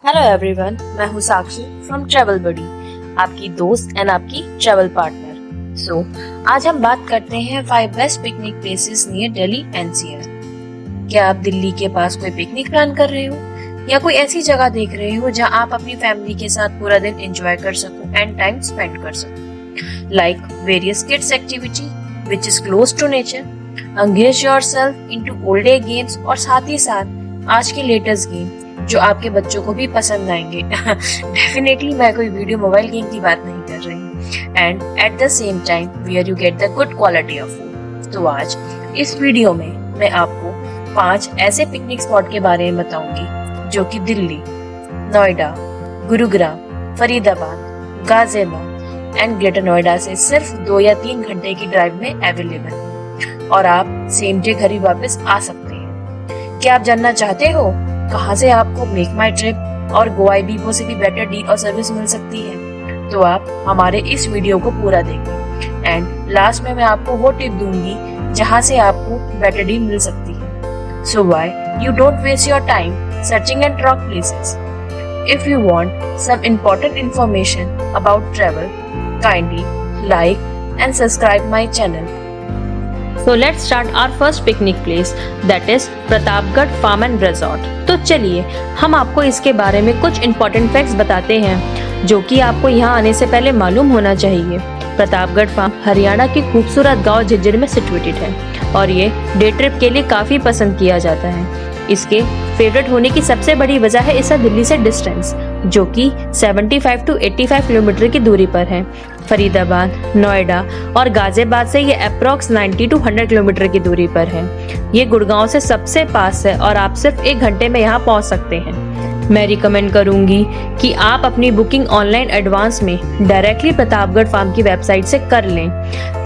Hello everyone, मैं हूँ साक्षी from travel बडी, आपकी दोस्त एंड आपकी ट्रेवल पार्टनर। सो आज हम बात करते हैं 5 best picnic places near Delhi NCR. क्या आप दिल्ली के पास कोई पिकनिक प्लान कर रहे हो या कोई ऐसी जगह देख रहे हो जहाँ आप अपनी फैमिली के साथ पूरा दिन एंजॉय कर सको एंड टाइम स्पेंड कर सको, like various kids activity which is close to nature, engage yourself into old age games और साथ ही साथ आज के लेटेस्ट गेम जो आपके बच्चों को भी पसंद आएंगे। डेफिनेटली मैं कोई वीडियो मोबाइल गेम की बात नहीं कर रही, and at the same time where you get the good quality of food. तो आज इस वीडियो में मैं आपको 5 ऐसे पिकनिक स्पॉट के बारे में बताऊंगी जो कि दिल्ली, नोएडा, गुरुग्राम, फरीदाबाद, गाजियाबाद एंड ग्रेटर नोएडा से सिर्फ 2 या 3 घंटे की ड्राइव में अवेलेबल और आप सेम डे घर ही वापस आ सकते हैं। क्या आप जानना चाहते हो कहाँ से आपको मेक माई ट्रिप और गोआईबीबो से भी बेटर डील और सर्विस मिल सकती है? तो आप हमारे इस वीडियो को पूरा देखें एंड लास्ट में मैं आपको वो टिप दूंगी जहाँ से आपको बेटर डील मिल सकती है। So why you don't waste your time searching and wrong places. If you want some important information about travel, kindly like and subscribe my channel. So let's start our first picnic place, that is Pratapgarh farm and resort. तो चलिए हम आपको इसके बारे में कुछ important facts बताते हैं जो कि आपको यहाँ आने से पहले मालूम होना चाहिए। प्रतापगढ़ फार्म हरियाणा के खूबसूरत गांव झज्जर में सिचुएटेड है और ये डे ट्रिप के लिए काफी पसंद किया जाता है। इसके फेवरेट होने की सबसे बड़ी वजह है इसका दिल्ली से डिस्टेंस जो कि 75 to 85 किलोमीटर की दूरी पर है। फरीदाबाद, नोएडा और गाजियाबाद से ये अप्रॉक्स 90 to 100 किलोमीटर की दूरी पर है। ये गुड़गांव से सबसे पास है और आप सिर्फ 1 घंटे में यहाँ पहुँच सकते हैं। मैं रिकमेंड करूंगी कि आप अपनी बुकिंग ऑनलाइन एडवांस में डायरेक्टली प्रतापगढ़ फार्म की वेबसाइट से कर लें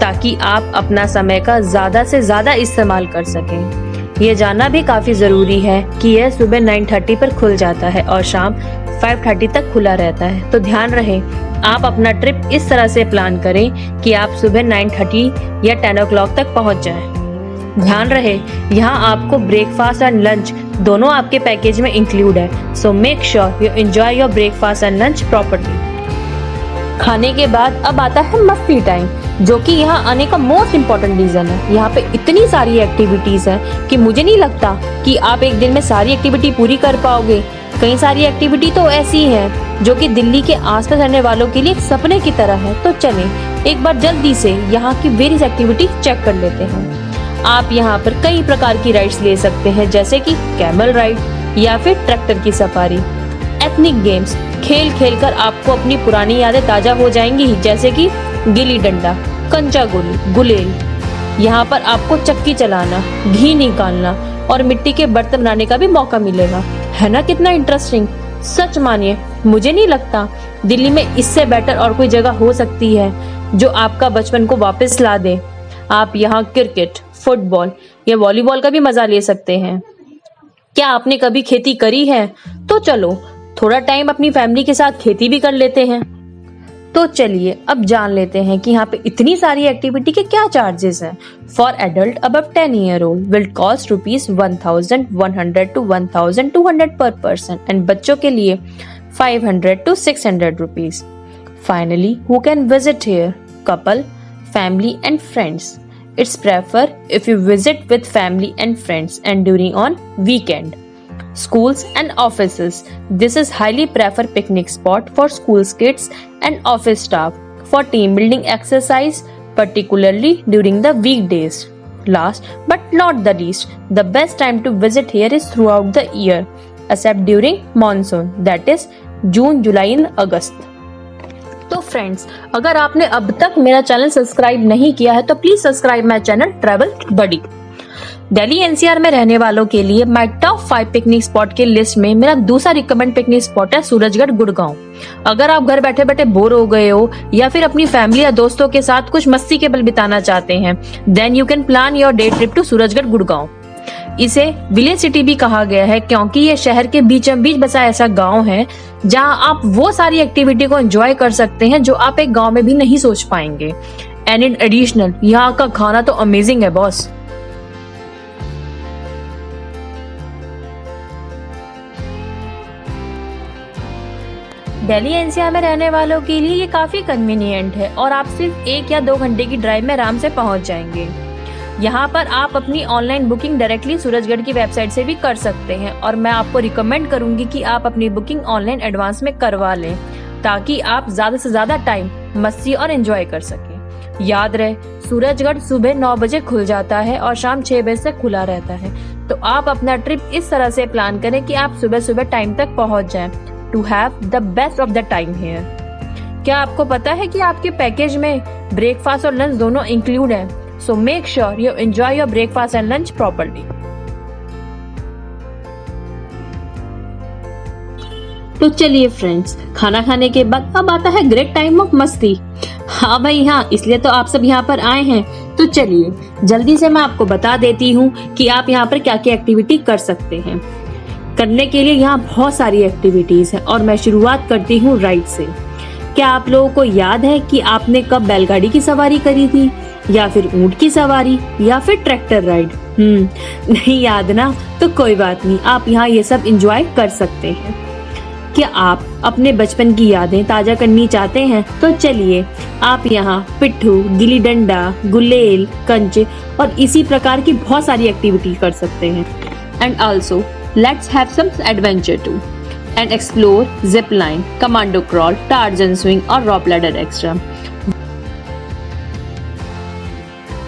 ताकि आप अपना समय का ज्यादा से ज्यादा इस्तेमाल कर सकें। ये जानना भी काफी जरूरी है कि यह सुबह 9:30 पर खुल जाता है और शाम 5:30 तक खुला रहता है। तो ध्यान रहे आप अपना ट्रिप इस तरह से प्लान करें कि आप सुबह 9:30 या 10 o'clock तक पहुंच जाएं। ध्यान रहे यहाँ आपको ब्रेकफास्ट एंड लंच दोनों आपके पैकेज में इंक्लूड है। So make sure you enjoy your breakfast and lunch properly. खाने के बाद अब आता है मस्ती टाइम जो कि यहाँ आने का मोस्ट इम्पोर्टेंट रीजन है। यहाँ पे इतनी सारी एक्टिविटीज हैं कि मुझे नहीं लगता कि आप एक दिन में सारी एक्टिविटी पूरी कर पाओगे। कई सारी एक्टिविटी तो ऐसी हैं जो कि दिल्ली के आसपास रहने वालों के लिए एक सपने की तरह है। तो चलें एक बार जल्दी से यहाँ की वेरियस एक्टिविटी चेक कर लेते हैं। आप यहाँ पर कई प्रकार की राइड्स ले सकते हैं जैसे कि कैमल राइड या फिर ट्रैक्टर की सफारी। एथनिक गेम्स खेल खेल कर आपको अपनी पुरानी यादें ताजा हो जाएंगी जैसे कि गिल्ली डंडा, कंचा गोली, गुलेल। यहाँ पर आपको चक्की चलाना, घी निकालना और मिट्टी के बर्तन बनाने का भी मौका मिलेगा। है ना कितना इंटरेस्टिंग? सच मानिए मुझे नहीं लगता दिल्ली में इससे बेटर और कोई जगह हो सकती है जो आपका बचपन को वापस ला दे। आप यहाँ क्रिकेट, फुटबॉल या वॉलीबॉल का भी मजा ले सकते हैं। क्या आपने कभी खेती करी है? तो चलो थोड़ा टाइम अपनी फैमिली के साथ खेती भी कर लेते हैं। तो चलिए अब जान लेते हैं कि यहाँ पे इतनी सारी एक्टिविटी के क्या चार्जेस हैं। For adult above 10 year old will cost ₹1100 to 1200 पर पर्सन एंड बच्चों के लिए 500 to 600 rupees. Finally who can visit here? Couple, family and friends. It's prefer if you visit with family and friends and during on weekend. Schools and offices. This is highly preferred picnic spot for schools kids and office staff for team building exercise, particularly during the weekdays. Last but not the least, the best time to visit here is throughout the year, except during monsoon, that is June, July and August. तो friends, अगर आपने अब तक मेरा channel subscribe नहीं किया है तो please subscribe my channel travel buddy. Delhi NCR में रहने वालों के लिए माय टॉप 5 पिकनिक स्पॉट के लिस्ट में मेरा दूसरा रिकमेंड पिकनिक स्पॉट है सूरजगढ़ गुड़गांव। अगर आप घर बैठे बैठे बोर हो गए हो या फिर अपनी फैमिली या दोस्तों के साथ कुछ मस्ती के पल बिताना चाहते हैं, then you can plan your day trip to Surajgarh Gurgaon. इसे विलेज सिटी भी कहा गया है क्योंकि ये शहर के बीचों बीच बसा ऐसा गांव है जहां आप वो सारी एक्टिविटी को एंजॉय कर सकते हैं जो आप एक गांव में भी नहीं सोच पाएंगे। एंड इन एडिशनल यहाँ का खाना तो अमेजिंग है बॉस। दिल्ली एनसीआर में रहने वालों के लिए ये काफी कन्वीनियंट है और आप सिर्फ 1 या 2 घंटे की ड्राइव में आराम से पहुंच जाएंगे। यहाँ पर आप अपनी ऑनलाइन बुकिंग डायरेक्टली सूरजगढ़ की वेबसाइट से भी कर सकते हैं और मैं आपको रिकमेंड करूंगी कि आप अपनी बुकिंग ऑनलाइन एडवांस में करवा लें ताकि आप ज्यादा से ज्यादा टाइम मस्ती और एंजॉय कर सकें। याद रहे, सूरजगढ़ सुबह 9 बजे खुल जाता है और शाम 6 बजे से खुला रहता है, तो आप अपना ट्रिप इस तरह से प्लान करें कि आप सुबह सुबह टाइम तक पहुंच जाएं to have the best of the time here. क्या आपको पता है कि आपके पैकेज में ब्रेकफास्ट और लंच दोनों इंक्लूड है? So make sure you enjoy your breakfast and lunch properly. तो चलिए फ्रेंड्स, खाना खाने के बाद अब आता है ग्रेट टाइम ऑफ मस्ती। हाँ भाई हाँ, इसलिए तो आप सब यहाँ पर आए हैं। तो चलिए जल्दी से मैं आपको बता देती हूँ कि आप यहाँ पर क्या क्या एक्टिविटी कर सकते हैं। करने के लिए यहाँ बहुत सारी एक्टिविटीज है और मैं शुरुआत करती हूँ राइड से। क्या आप लोगों को याद है कि आपने कब बैलगाड़ी की सवारी करी थी, या फिर ऊंट की सवारी, या फिर ट्रैक्टर राइड? नहीं याद ना, तो कोई बात नहीं, आप यहाँ ये सब एंजॉय कर सकते हैं। क्या आप अपने बचपन की यादें ताजा करनी चाहते हैं? तो चलिए आप यहाँ पिट्ठू, गिल्ली डंडा, गुलेल, कंचे और इसी प्रकार की बहुत सारी एक्टिविटी कर सकते हैं। And also let's have some adventure too and explore zip line, commando crawl, Tarzan swing और रॉप लैडर एक्स्ट्रा।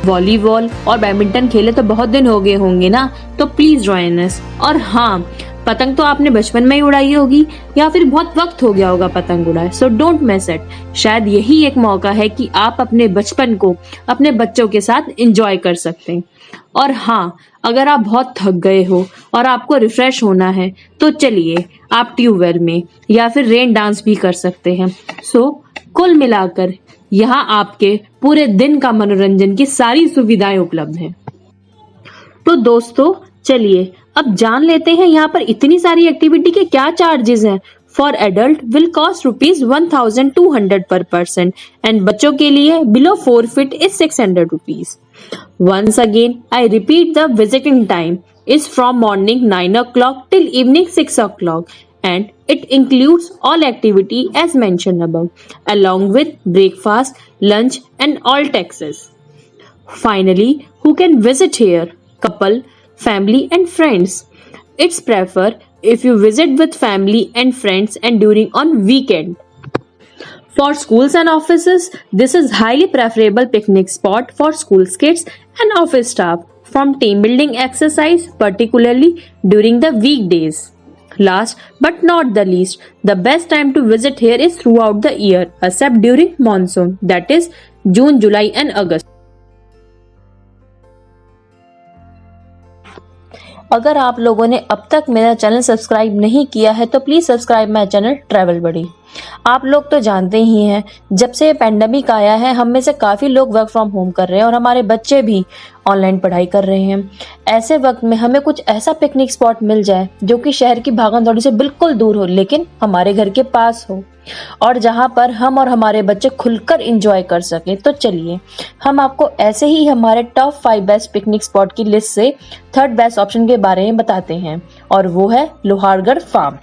वॉलीबॉल और बैडमिंटन खेले तो बहुत दिन हो गए होंगे ना, तो प्लीज जॉइन अस। और हाँ, पतंग तो आपने बचपन में ही उड़ाई होगी या फिर बहुत वक्त हो गया होगा पतंग उड़ाए, सो डोंट मिस इट। शायद यही एक मौका है कि आप अपने बचपन को अपने बच्चों के साथ एंजॉय कर सकते हैं। और हाँ, अगर आप बहुत थक गए हो और आपको रिफ्रेश होना है तो चलिए आप ट्यूबवेल में या फिर रेन डांस भी कर सकते हैं। सो कुल मिलाकर यहाँ आपके पूरे दिन का मनोरंजन की सारी सुविधाएं उपलब्ध हैं। तो दोस्तों चलिए अब जान लेते हैं यहाँ पर इतनी सारी एक्टिविटी के क्या चार्जेस हैं। फॉर एडल्ट विल कॉस्ट ₹1200 पर पर्सन एंड बच्चों के लिए below 4 feet is 600 rupees। Once again, I repeat, the visiting time is from morning 9 o'clock till evening 6 o'clock and it includes all activity as mentioned above along with breakfast, lunch and all taxes. Finally, who can visit here? Couple, family and friends. It's prefer if you visit with family and friends and during on weekend. For schools and offices, this is highly preferable picnic spot for school kids and office staff from team building exercise, particularly during the weekdays. Last but not the least, the best time to visit here is throughout the year except during monsoon, that is June, July and August. अगर आप लोगों ने अब तक मेरा channel subscribe नहीं किया है तो please subscribe my channel travel buddy. आप लोग तो जानते ही हैं, जब से पेंडेमिक आया है हम में से काफी लोग वर्क फ्रॉम होम कर रहे हैं और हमारे बच्चे भी ऑनलाइन पढ़ाई कर रहे हैं। ऐसे वक्त में हमें कुछ ऐसा पिकनिक स्पॉट मिल जाए जो कि शहर की भागम दौड़ी से बिल्कुल दूर हो लेकिन हमारे घर के पास हो और जहां पर हम और हमारे बच्चे खुलकर एंजॉय कर सके। तो चलिए हम आपको ऐसे ही हमारे टॉप 5 बेस्ट पिकनिक स्पॉट की लिस्ट से 3rd बेस्ट ऑप्शन के बारे में बताते हैं और वो है लोहारगढ़ फार्म।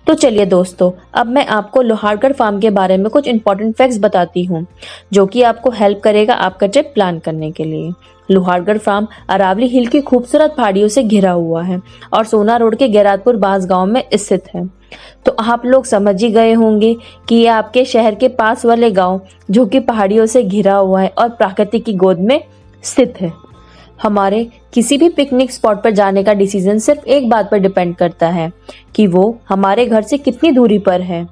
तो चलिए दोस्तों, अब मैं आपको लोहारगढ़ फार्म के बारे में कुछ इंपॉर्टेंट फैक्ट्स बताती हूँ जो कि आपको हेल्प करेगा आपका ट्रिप प्लान करने के लिए। लोहारगढ़ फार्म अरावली हिल की खूबसूरत पहाड़ियों से घिरा हुआ है और सोना रोड के गैरातपुर बांस गांव में स्थित है। तो आप लोग समझ ही गए होंगे कि ये आपके शहर के पास वाले गांव जो कि पहाड़ियों से घिरा हुआ है और प्रकृति की गोद में स्थित है। हमारे किसी भी पिकनिक स्पॉट पर जाने का डिसीजन सिर्फ एक बात पर डिपेंड करता है कि वो हमारे घर से कितनी दूरी पर है।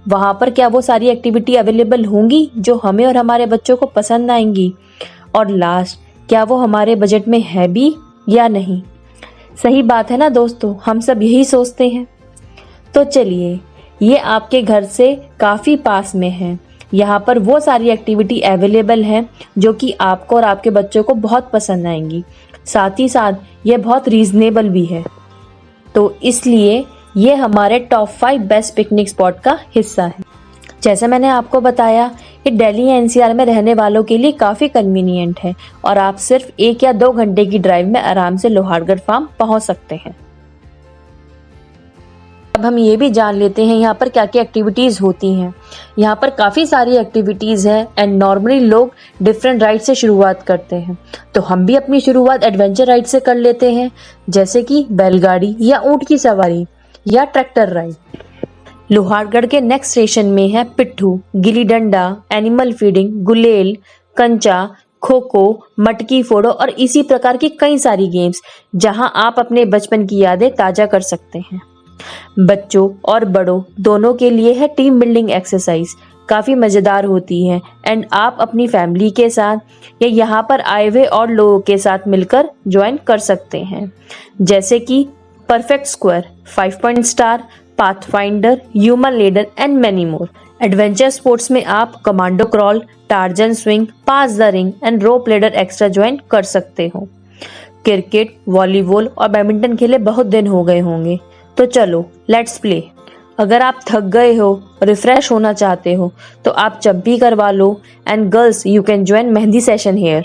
वहां पर क्या वो सारी एक्टिविटी अवेलेबल होंगी जो हमें और हमारे बच्चों को पसंद आएंगी, और लास्ट क्या वो हमारे बजट में है भी या नहीं। सही बात है ना दोस्तों, हम सब यही सोचते हैं। तो चलिए, ये आपके घर से काफी पास में है। यहाँ पर वो सारी एक्टिविटी अवेलेबल है जो कि आपको और आपके बच्चों को बहुत पसंद आएंगी। साथ ही साथ ये बहुत रीजनेबल भी है। तो इसलिए ये हमारे टॉप 5 बेस्ट पिकनिक स्पॉट का हिस्सा है। जैसे मैंने आपको बताया, ये दिल्ली एनसीआर में रहने वालों के लिए काफ़ी कन्वीनियंट है और आप सिर्फ 1 या 2 घंटे की ड्राइव में आराम से लोहारगढ़ फार्म पहुंच सकते हैं। अब हम ये भी जान लेते हैं यहाँ पर क्या क्या एक्टिविटीज़ होती हैं। यहाँ पर काफ़ी सारी एक्टिविटीज़ हैं एंड नॉर्मली लोग डिफरेंट राइड से शुरुआत करते हैं, तो हम भी अपनी शुरुआत एडवेंचर राइड से कर लेते हैं, जैसे कि बैलगाड़ी या ऊँट की सवारी या ट्रैक्टर राइड। लोहारगढ़ के नेक्स्ट स्टेशन में है पिट्ठू, गिल्ली डंडा, एनिमल फीडिंग, गुलेल, कंचा, खो खो, मटकी फोड़ो और इसी प्रकार की कई सारी गेम्स जहां आप अपने बचपन की यादें ताज़ा कर सकते हैं। बच्चों और बड़ों दोनों के लिए है टीम बिल्डिंग एक्सरसाइज, काफ़ी मज़ेदार होती है एंड आप अपनी फैमिली के साथ या यहाँ पर आए हुए और लोगों के साथ मिलकर ज्वाइन कर सकते हैं, जैसे कि perfect square, 5 point star, pathfinder, human leader and many more. Adventure sports में आप commando crawl, Tarzan swing, pass the ring and rope ladder extra join कर सकते हो। क्रिकेट, वॉलीबॉल और बैडमिंटन खेले बहुत दिन हो गए होंगे, तो चलो लेट्स प्ले। अगर आप थक गए हो, रिफ्रेश होना चाहते हो, तो आप चप्पी करवा लो and girls you can join mehndi session here.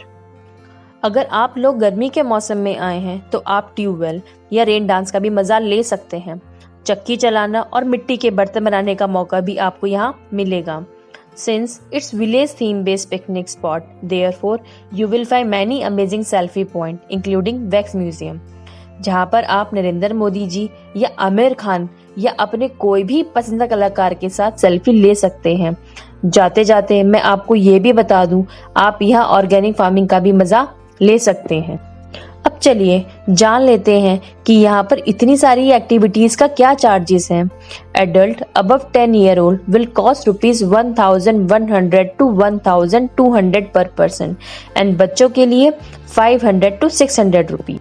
अगर आप लोग गर्मी के मौसम में आए हैं तो आप ट्यूबवेल या रेन डांस का भी मजा ले सकते हैं। चक्की चलाना और मिट्टी के बर्तन बनाने का मौका भी आपको यहाँ मिलेगा। Since it's village theme based picnic spot, therefore you will find many amazing selfie point, including wax museum, जहाँ पर आप नरेंद्र मोदी जी या आमिर खान या अपने कोई भी पसंदीदा कलाकार के साथ सेल्फी ले सकते हैं। जाते जाते मैं आपको ये भी बता दूं, आप यहाँ ऑर्गेनिक फार्मिंग का भी मजा ले सकते हैं। अब चलिए जान लेते हैं कि यहाँ पर इतनी सारी एक्टिविटीज का क्या चार्जेस हैं। Adult above 10 year old will cost ₹1100 to 1200 पर पर्सन एंड बच्चों के लिए 500 to 600 rupee.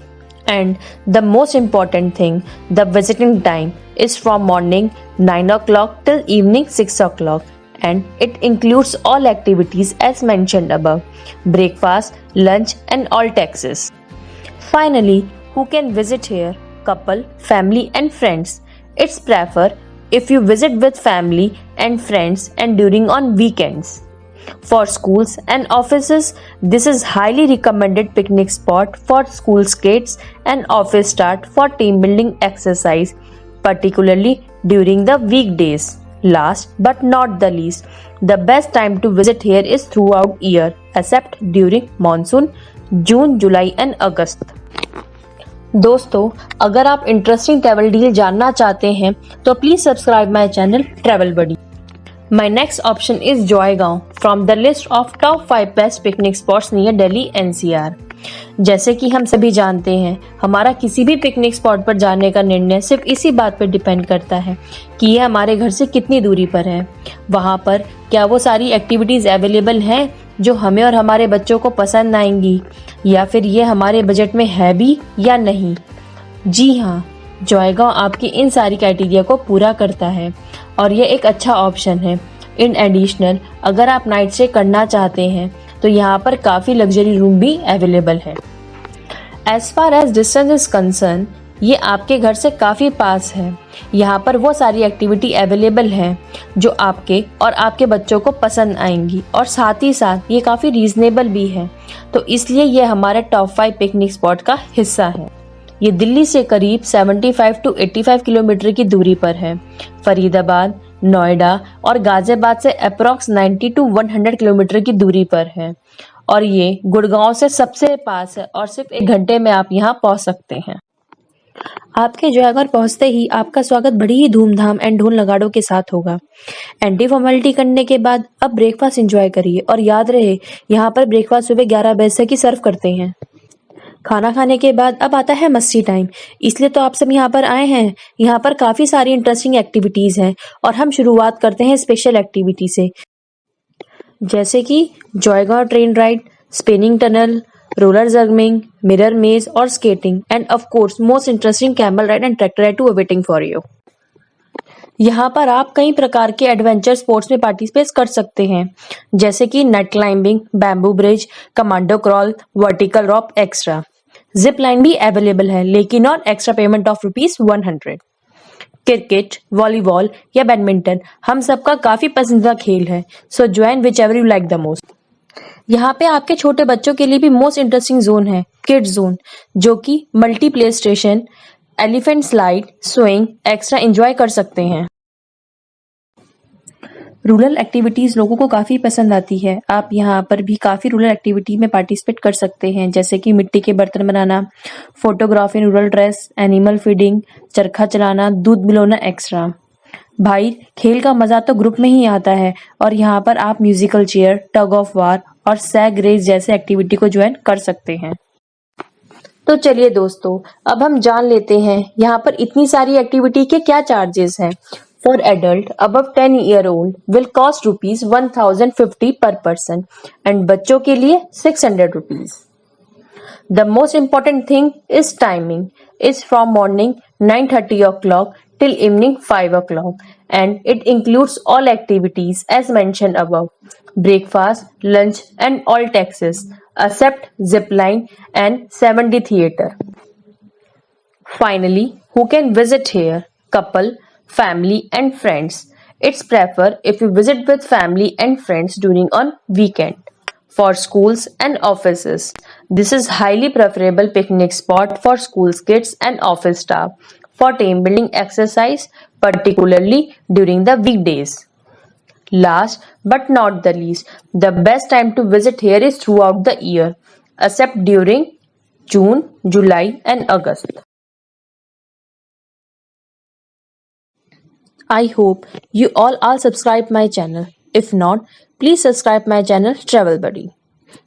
And the most important thing, the visiting time is from morning 9 o'clock till evening 6 o'clock and it includes all activities as mentioned above, breakfast, lunch and all taxes. Finally, who can visit here? Couple, family and friends. It's prefer if you visit with family and friends and during on weekends. For schools and offices, this is highly recommended picnic spot for school kids and office start for team building exercise, particularly during the weekdays. Last but not the least, the best time to visit here is throughout year except during monsoon, June, July and August. दोस्तों, अगर आप interesting travel deal जानना चाहते हैं तो please subscribe my channel travel buddy. My next option is Joygaon from the list of top 5 best picnic spots near Delhi NCR. जैसे कि हम सभी जानते हैं, हमारा किसी भी पिकनिक स्पॉट पर जाने का निर्णय सिर्फ इसी बात पर डिपेंड करता है कि ये हमारे घर से कितनी दूरी पर है, वहाँ पर क्या वो सारी एक्टिविटीज अवेलेबल हैं जो हमें और हमारे बच्चों को पसंद आएंगी, या फिर ये हमारे बजट में है भी या नहीं। जी हाँ, जॉयगांव आपकी इन सारी क्राइटेरिया को पूरा करता है और ये एक अच्छा ऑप्शन है। इन एडिशनल अगर आप नाइट स्टे करना चाहते हैं तो यहाँ पर काफ़ी लग्जरी रूम भी अवेलेबल है। As far as distance is concern, ये आपके घर से काफ़ी पास है। यहाँ पर वो सारी एक्टिविटी अवेलेबल है जो आपके और आपके बच्चों को पसंद आएंगी और साथ ही साथ ये काफ़ी रीजनेबल भी है, तो इसलिए ये हमारे टॉप 5 पिकनिक स्पॉट का हिस्सा है। ये दिल्ली से करीब 75 to 85 किलोमीटर की दूरी पर है। फरीदाबाद, नोएडा और गाजियाबाद से अप्रॉक्स 90 to 100 किलोमीटर की दूरी पर है और ये गुड़गांव से सबसे पास है और सिर्फ 1 घंटे में आप यहाँ पहुँच सकते हैं। आपके जयगढ़ पहुंचते ही आपका स्वागत बड़ी ही धूमधाम एंड ढोल नगाड़ों के साथ होगा। एंटी फॉर्मेलिटी करने के बाद अब ब्रेकफास्ट एंजॉय करिए और याद रहे, यहाँ पर ब्रेकफास्ट सुबह 11 बजे से ही सर्व करते हैं। खाना खाने के बाद अब आता है मस्ती टाइम, इसलिए तो आप सब यहाँ पर आए हैं। यहाँ पर काफी सारी इंटरेस्टिंग एक्टिविटीज हैं और हम शुरुआत करते हैं स्पेशल एक्टिविटी से, जैसे कि Joygaon train ride, spinning tunnel, roller zorbing, mirror maze और skating and of course most interesting camel ride and tractor ride to awaiting for you. यहाँ पर आप कई प्रकार के एडवेंचर स्पोर्ट्स में पार्टिसिपेट कर सकते हैं, जैसे कि net climbing, bamboo bridge, commando crawl, vertical rope extra. Zip line भी अवेलेबल है, लेकिन on extra payment of ₹100। Cricket, volleyball या बैडमिंटन हम सबका काफी पसंदीदा खेल है, so join which you like the most. यहाँ पे आपके छोटे बच्चों के लिए भी मोस्ट इंटरेस्टिंग जोन है किड्स जोन, जो कि multi play station elephant slide, swing extra enjoy कर सकते हैं। रूरल एक्टिविटीज लोगों को काफी पसंद आती है। आप यहाँ पर भी काफी रूरल एक्टिविटी में पार्टिसिपेट कर सकते हैं, जैसे कि मिट्टी के बर्तन बनाना, photography in rural dress, animal feeding, चरखा चलाना, दूध मिलाना एक्स्ट्रा। भाई, खेल का मजा तो ग्रुप में ही आता है और यहाँ पर आप musical chair, tug of war और सैग रेस जैसे एक्टिविटी को ज्वाइन कर सकते हैं। तो चलिए दोस्तों, अब हम जान लेते हैं यहाँ पर इतनी सारी एक्टिविटी के क्या चार्जेस हैं। For adult above 10 year old will cost ₹1050 पर पर्सन एंड बच्चों के लिए ₹600। The most important thing is timing is from morning 9:30 o'clock till evening 5 o'clock and it includes all activities as mentioned above. Breakfast, lunch and all taxes except zipline and 7D theater. Finally, who can visit here? Couple, family and friends. It's prefer if you visit with family and friends during on weekend. For schools and offices, this is highly preferable picnic spot for schools kids and office staff for team building exercise, particularly during the weekdays. Last but not the least, the best time to visit here is throughout the year, except during June, July and August. I hope you all subscribe my channel. If not, please subscribe my channel Travel Buddy.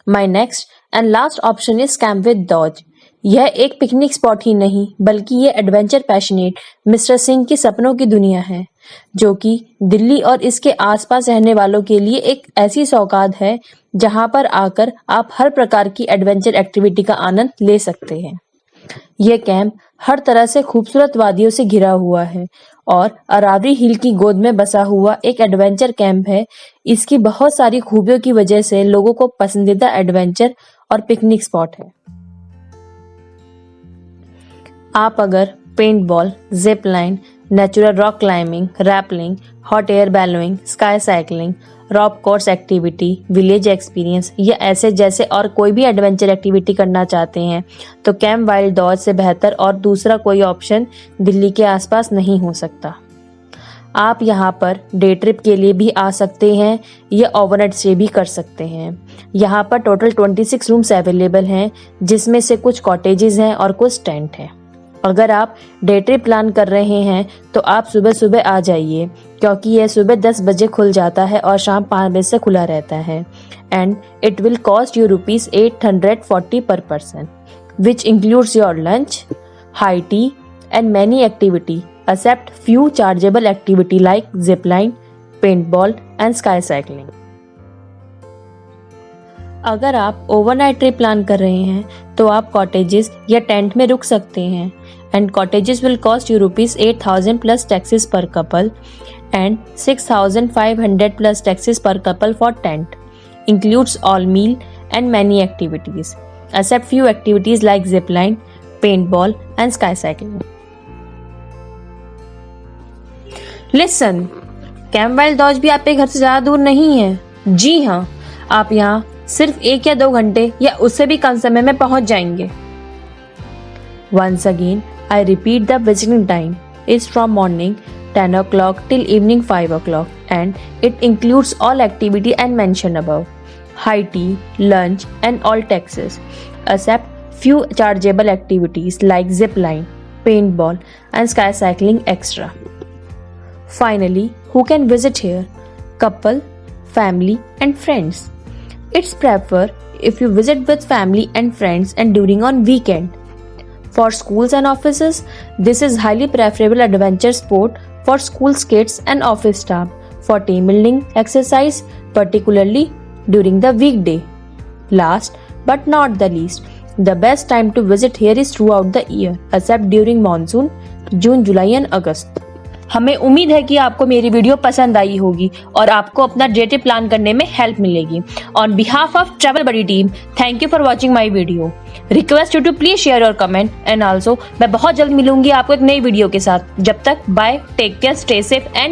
My next and last option is Camp with Dodge. यह एक picnic spot ही नहीं बल्कि ये adventure passionate mister Singh की सपनों की दुनिया है, जो कि दिल्ली और इसके आसपास रहने वालों के लिए एक ऐसी सौगात है जहां पर आकर आप हर प्रकार की एडवेंचर एक्टिविटी का आनंद ले सकते हैं। यह कैंप हर तरह से खूबसूरत वादियों से घिरा हुआ है और अरावली हिल की गोद में बसा हुआ एक एडवेंचर कैंप है। इसकी बहुत सारी खूबियों की वजह से लोगों को पसंदीदा एडवेंचर और पिकनिक स्पॉट है। आप अगर paint ball, zip line, natural rock climbing, rappelling, hot air ballooning, sky cycling, rope course activity, village experience या ऐसे जैसे और कोई भी एडवेंचर एक्टिविटी करना चाहते हैं तो कैंप वाइल्ड डॉज से बेहतर और दूसरा कोई ऑप्शन दिल्ली के आसपास नहीं हो सकता। आप यहाँ पर डे ट्रिप के लिए भी आ सकते हैं या ओवरनाइट स्टे भी कर सकते हैं। यहाँ पर टोटल 26 रूम्स अवेलेबल हैं, जिसमें से कुछ कॉटेजेस हैं और कुछ टेंट हैं। अगर आप डे ट्रिप प्लान कर रहे हैं तो आप सुबह सुबह आ जाइए, क्योंकि यह सुबह 10 बजे खुल जाता है और शाम 5 बजे से खुला रहता है। And it will cost you ₹840 पर person, which includes your lunch, high tea and many activity except few chargeable activity like zip line, paintball and sky cycling. अगर आप ओवरनाइट ट्रिप प्लान कर रहे हैं तो आप कॉटेजेस या टेंट में रुक सकते हैं and cottages will cost you ₹8,000 plus taxes पर कपल एंड 6,500 प्लस टैक्सेस पर couple for tent, includes all meal and many activities except few activities like zip line, paintball and sky cycling. Listen, camp wild dodge भी आपके घर से ज्यादा दूर नहीं है। जी हाँ, आप यहाँ सिर्फ 1 या 2 घंटे या उससे भी कम समय में पहुंच जाएंगे। Once again, I repeat the visiting time is from morning 10 o'clock till evening 5 o'clock and it includes all activity and mentioned above, high tea, lunch and all taxes except few chargeable activities like zip line, paintball and sky cycling extra. Finally, who can visit here? Couple, family and friends. It's prefer if you visit with family and friends and during on weekend. For schools and offices, this is highly preferable adventure sport for schools kids and office staff for team building exercise, particularly during the weekday. Last but not the least, the best time to visit here is throughout the year except during monsoon, June, July and August. हमें उम्मीद है कि आपको मेरी video पसंद आई होगी और आपको अपना डे ट्रिप प्लान करने में हेल्प मिलेगी। On behalf of travel buddy team, thank you for watching my video. Request you to please share your comment and also मैं बहुत जल्द मिलूंगी आपको एक नई वीडियो के साथ। जब तक bye, take care, stay safe and